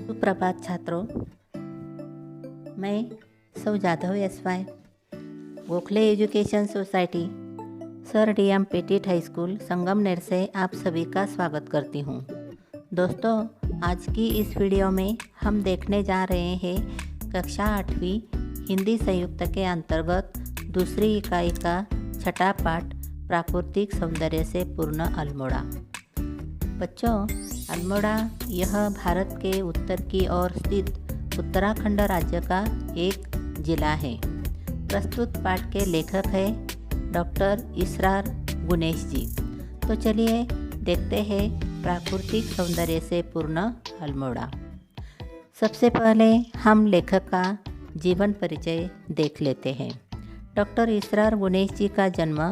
सुप्रभात छात्रों, मैं सौ Jadhav SY Gokhale education society sir DM petit high school Sangamner से आप सभी का स्वागत करती हूँ। दोस्तों, आज की इस वीडियो में हम देखने जा रहे हैं कक्षा 8वीं हिंदी संयुक्त के अंतर्गत दूसरी इकाई का छठा पाठ प्राकृतिक सौंदर्य से पूर्ण अल्मोड़ा। बच्चों, अल्मोड़ा यह भारत के उत्तर की ओर स्थित उत्तराखंड राज्य का एक जिला है। प्रस्तुत पाठ के लेखक हैं डॉक्टर इसरार गुनेश जी। तो चलिए देखते हैं प्राकृतिक सौंदर्य से पूर्ण अल्मोड़ा। सबसे पहले हम लेखक का जीवन परिचय देख लेते हैं। डॉक्टर इसरार गुनेश जी का जन्म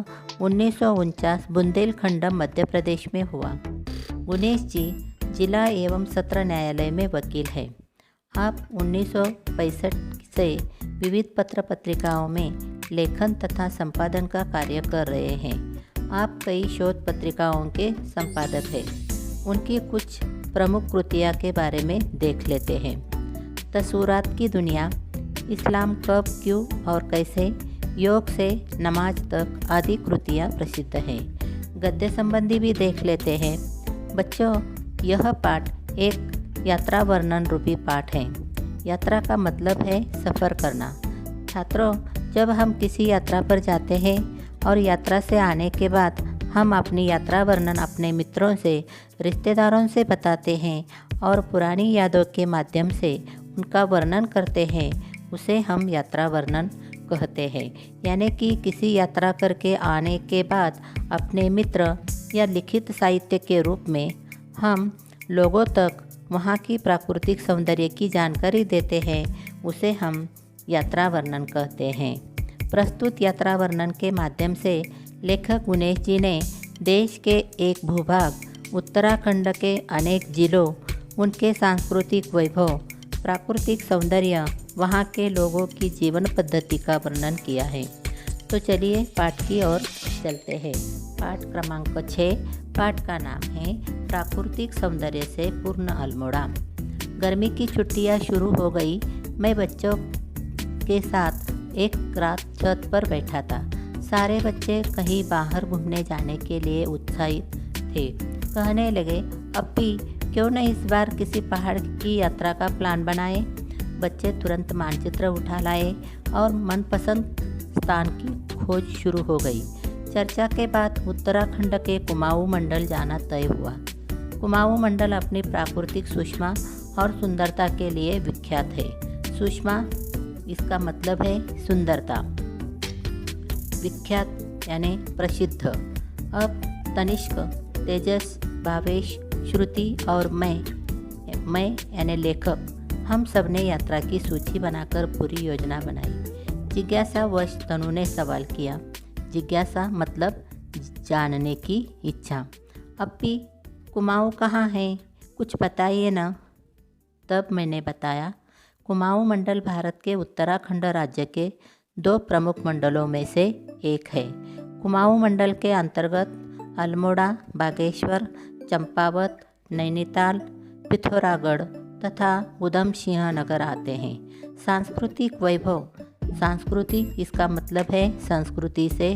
1949 बुंदेलखंड मध्य प्रदेश में हुआ। गुनेश जी जिला एवं सत्र न्यायालय में वकील हैं। आप 1965 से विविध पत्र पत्रिकाओं में लेखन तथा संपादन का कार्य कर रहे हैं। आप कई शोध पत्रिकाओं के संपादक हैं। उनकी कुछ प्रमुख कृतियाँ के बारे में देख लेते हैं। तसूरात की दुनिया, इस्लाम कब, क्यों और कैसे, योग से नमाज तक आदि कृतियाँ प्रसिद्ध हैं। गद्य संबंधी भी देख लेते हैं। बच्चों, यह पाठ एक यात्रा वर्णन रूपी पाठ है। यात्रा का मतलब है सफ़र करना। छात्रों, जब हम किसी यात्रा पर जाते हैं और यात्रा से आने के बाद हम अपनी यात्रा वर्णन अपने मित्रों से, रिश्तेदारों से बताते हैं और पुरानी यादों के माध्यम से उनका वर्णन करते हैं, उसे हम यात्रा वर्णन कहते हैं। यानी कि किसी यात्रा करके आने के बाद अपने मित्र या लिखित साहित्य के रूप में हम लोगों तक वहाँ की प्राकृतिक सौंदर्य की जानकारी देते हैं, उसे हम यात्रा वर्णन कहते हैं। प्रस्तुत यात्रा वर्णन के माध्यम से लेखक गुनेश जी ने देश के एक भूभाग उत्तराखंड के अनेक जिलों, उनके सांस्कृतिक वैभव, प्राकृतिक सौंदर्य, वहाँ के लोगों की जीवन पद्धति का वर्णन किया है। तो चलिए पाठ की ओर चलते हैं। पाठ क्रमांक 6। पाठ का नाम है प्राकृतिक सौंदर्य से पूर्ण अल्मोड़ा। गर्मी की छुट्टियां शुरू हो गई। मैं बच्चों के साथ एक रात छत पर बैठा था। सारे बच्चे कहीं बाहर घूमने जाने के लिए उत्साहित थे। कहने लगे, अप्पी क्यों न इस बार किसी पहाड़ की यात्रा का प्लान बनाए। बच्चे तुरंत मानचित्र उठा लाए और मनपसंद स्थान की खोज शुरू हो गई। चर्चा के बाद उत्तराखंड के कुमाऊं मंडल जाना तय हुआ। कुमाऊं मंडल अपनी प्राकृतिक सुषमा और सुंदरता के लिए विख्यात है। सुषमा इसका मतलब है सुंदरता, विख्यात यानी प्रसिद्ध। अब तनिष्क, तेजस, भावेश, श्रुति और मैं यानी लेखक, हम सब ने यात्रा की सूची बनाकर पूरी योजना बनाई। जिज्ञासावश तनु ने सवाल किया। जिज्ञासा मतलब जानने की इच्छा। अप्पी, कुमाऊं कहाँ है, कुछ बताइए ना। तब मैंने बताया, कुमाऊं मंडल भारत के उत्तराखंड राज्य के 2 प्रमुख मंडलों में से एक है। कुमाऊं मंडल के अंतर्गत अल्मोड़ा, बागेश्वर, चंपावत, नैनीताल, पिथौरागढ़ तथा उधम सिंह नगर आते हैं। सांस्कृतिक वैभव, संस्कृति इसका मतलब है संस्कृति से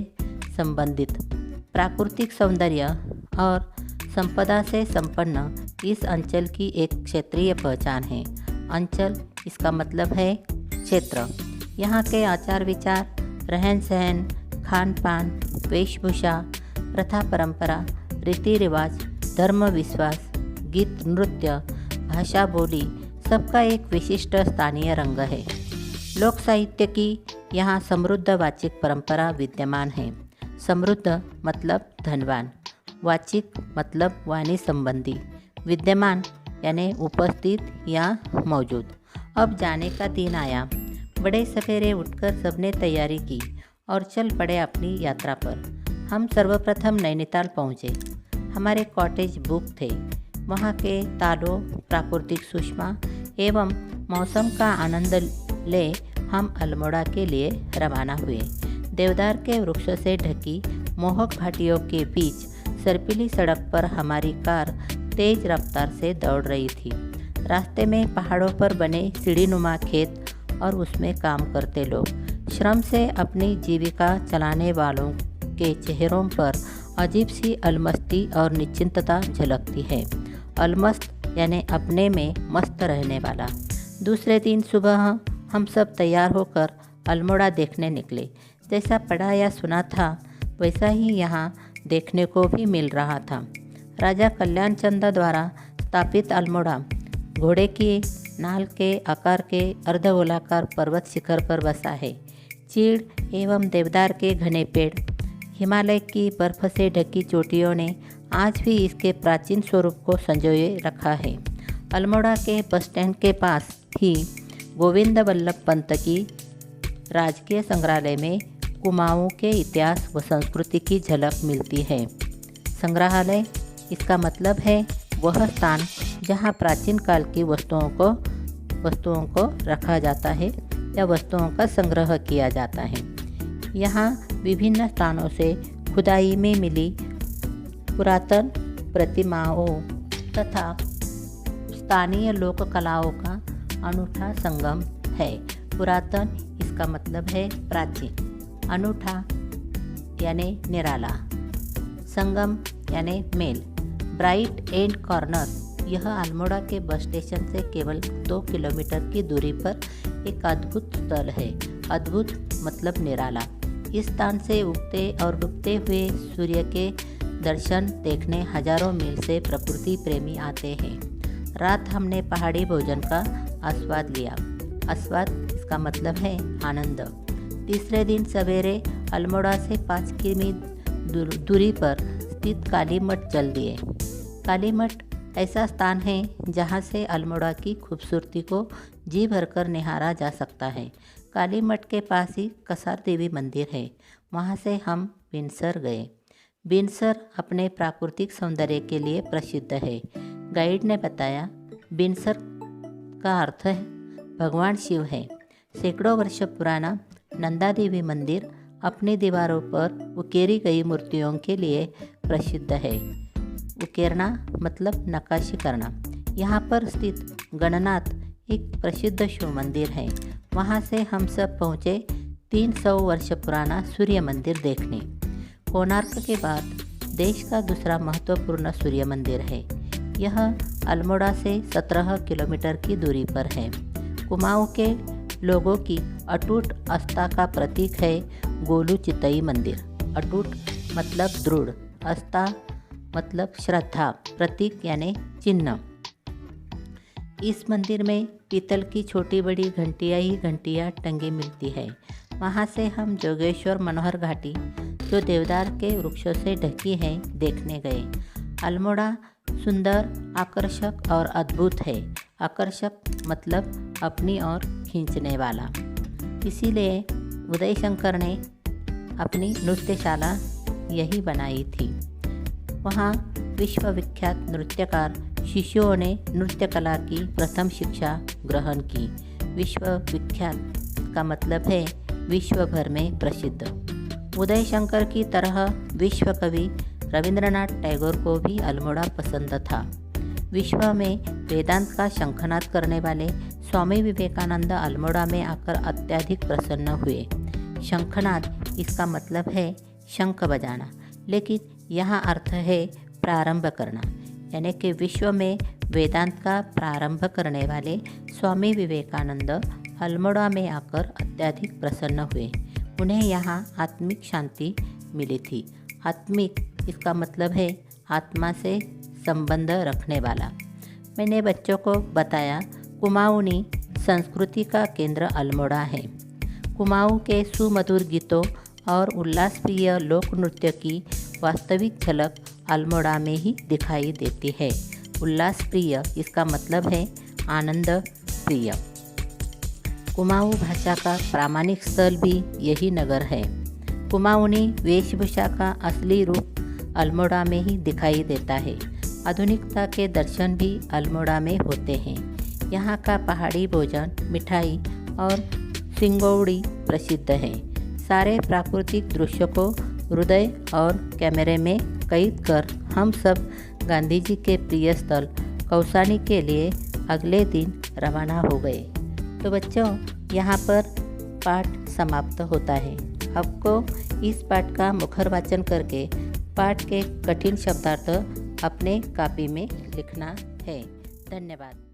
संबंधित। प्राकृतिक सौंदर्य और संपदा से संपन्न इस अंचल की एक क्षेत्रीय पहचान है। अंचल इसका मतलब है क्षेत्र। यहाँ के आचार विचार, रहन सहन, खान पान, वेशभूषा, प्रथा परंपरा, रीति रिवाज, धर्म विश्वास, गीत नृत्य, भाषा बोली, सबका एक विशिष्ट स्थानीय रंग है। लोक साहित्य की यहाँ समृद्ध वाचिक परंपरा विद्यमान है। समृद्ध मतलब धनवान, वाचिक मतलब वाणी संबंधी, विद्यमान यानी उपस्थित या मौजूद। अब जाने का दिन आया। बड़े सवेरे उठकर सबने तैयारी की और चल पड़े अपनी यात्रा पर। हम सर्वप्रथम नैनीताल पहुँचे। हमारे कॉटेज बुक थे। वहाँ के तालों, प्राकृतिक सुषमा एवं मौसम का आनंद ले हम अल्मोड़ा के लिए रवाना हुए। देवदार के वृक्षों से ढकी मोहक घाटियों के बीच सर्पिली सड़क पर हमारी कार तेज रफ्तार से दौड़ रही थी। रास्ते में पहाड़ों पर बने सीढ़ीनुमा खेत और उसमें काम करते लोग। श्रम से अपनी जीविका चलाने वालों के चेहरों पर अजीब सी अलमस्ती और निश्चिंतता झलकती है। अलमस्त यानी अपने में मस्त रहने वाला। दूसरे दिन सुबह हम सब तैयार होकर अल्मोड़ा देखने निकले। जैसा पढ़ा या सुना था वैसा ही यहाँ देखने को भी मिल रहा था। राजा कल्याण चंद द्वारा स्थापित अल्मोड़ा घोड़े की नाल के आकार के अर्धगोलाकार पर्वत शिखर पर बसा है। चीड़ एवं देवदार के घने पेड़, हिमालय की बर्फ से ढकी चोटियों ने आज भी इसके प्राचीन स्वरूप को संजोए रखा है। अल्मोड़ा के बस स्टैंड के पास ही गोविंद वल्लभ पंत की राजकीय संग्रहालय में कुमाऊं के इतिहास व संस्कृति की झलक मिलती है। संग्रहालय इसका मतलब है वह स्थान जहां प्राचीन काल की वस्तुओं को रखा जाता है या वस्तुओं का संग्रह किया जाता है। यहाँ विभिन्न स्थानों से खुदाई में मिली पुरातन प्रतिमाओं तथा स्थानीय लोक कलाओं का अनूठा संगम है। पुरातन इसका मतलब है प्राचीन, अनूठा यानी निराला, संगम यानी मेल। ब्राइट एंड कॉर्नर यह अल्मोड़ा के बस स्टेशन से केवल 2 किलोमीटर की दूरी पर एक अद्भुत स्थल है। अद्भुत मतलब निराला। इस स्थान से उगते और डूबते हुए सूर्य के दर्शन देखने हजारों मील से प्रकृति प्रेमी आते हैं। रात हमने पहाड़ी भोजन का आस्वाद लिया। आस्वाद इसका मतलब है आनंद। तीसरे दिन सवेरे अल्मोड़ा से 5 किमी दूरी पर स्थित काली मठ चल दिए। काली मठ ऐसा स्थान है जहाँ से अल्मोड़ा की खूबसूरती को जी भरकर निहारा जा सकता है। काली मठ के पास ही कसार देवी मंदिर है। वहाँ से हम बिनसर गए। बिनसर अपने प्राकृतिक सौंदर्य के लिए प्रसिद्ध है। गाइड ने बताया बिनसर का अर्थ है भगवान शिव है। सैकड़ों वर्ष पुराना नंदा देवी मंदिर अपनी दीवारों पर उकेरी गई मूर्तियों के लिए प्रसिद्ध है। उकेरना मतलब नक्काशी करना। यहाँ पर स्थित गणनाथ एक प्रसिद्ध शिव मंदिर है। वहाँ से हम सब पहुँचे 300 वर्ष पुराना सूर्य मंदिर देखने। कोणार्क के बाद देश का दूसरा महत्वपूर्ण सूर्य मंदिर है। यह अल्मोड़ा से 17 किलोमीटर की दूरी पर है। कुमाऊं के लोगों की अटूट आस्था का प्रतीक है गोलू चितई मंदिर। अटूट मतलब दृढ़, आस्था मतलब श्रद्धा, प्रतीक यानी चिन्ह। इस मंदिर में पीतल की छोटी बड़ी घंटियाँ ही घंटियाँ टंगी मिलती है। वहाँ से हम जोगेश्वर मनोहर घाटी जो देवदार के वृक्षों से ढकी है देखने गए। अल्मोड़ा सुंदर, आकर्षक और अद्भुत है। आकर्षक मतलब अपनी ओर खींचने वाला। इसीलिए उदय शंकर ने अपनी नृत्यशाला यही बनाई थी। वहाँ विश्वविख्यात नृत्यकार शिष्यों ने नृत्य कला की प्रथम शिक्षा ग्रहण की। विश्वविख्यात का मतलब है विश्व भर में प्रसिद्ध। उदय शंकर की तरह विश्व कवि रविंद्रनाथ टैगोर को भी अल्मोड़ा पसंद था। विश्व में वेदांत का शंखनाद करने वाले स्वामी विवेकानंद अल्मोड़ा में आकर अत्यधिक प्रसन्न हुए। शंखनाद इसका मतलब है शंख बजाना, लेकिन यहाँ अर्थ है प्रारंभ करना, यानी कि विश्व में वेदांत का प्रारंभ करने वाले स्वामी विवेकानंद अल्मोड़ा में आकर अत्यधिक प्रसन्न हुए। उन्हें यहाँ आत्मिक शांति मिली थी। आत्मिक इसका मतलब है आत्मा से संबंध रखने वाला। मैंने बच्चों को बताया कुमाऊनी संस्कृति का केंद्र अल्मोड़ा है। कुमाऊं के सुमधुर गीतों और उल्लासप्रिय लोक नृत्य की वास्तविक झलक अल्मोड़ा में ही दिखाई देती है। उल्लासप्रिय इसका मतलब है आनंद प्रिय। कुमाऊं भाषा का प्रामाणिक स्थल भी यही नगर है। कुमाऊनी वेशभूषा का असली रूप अल्मोड़ा में ही दिखाई देता है। आधुनिकता के दर्शन भी अल्मोड़ा में होते हैं। यहाँ का पहाड़ी भोजन, मिठाई और सिंगौड़ी प्रसिद्ध है। सारे प्राकृतिक दृश्य को हृदय और कैमरे में कैद कर हम सब गांधी जी के प्रिय स्थल कौसानी के लिए अगले दिन रवाना हो गए। तो बच्चों, यहाँ पर पाठ समाप्त होता है। आपको इस पाठ का मुखर वाचन करके पाठ के कठिन शब्दार्थ अपने कॉपी में लिखना है। धन्यवाद।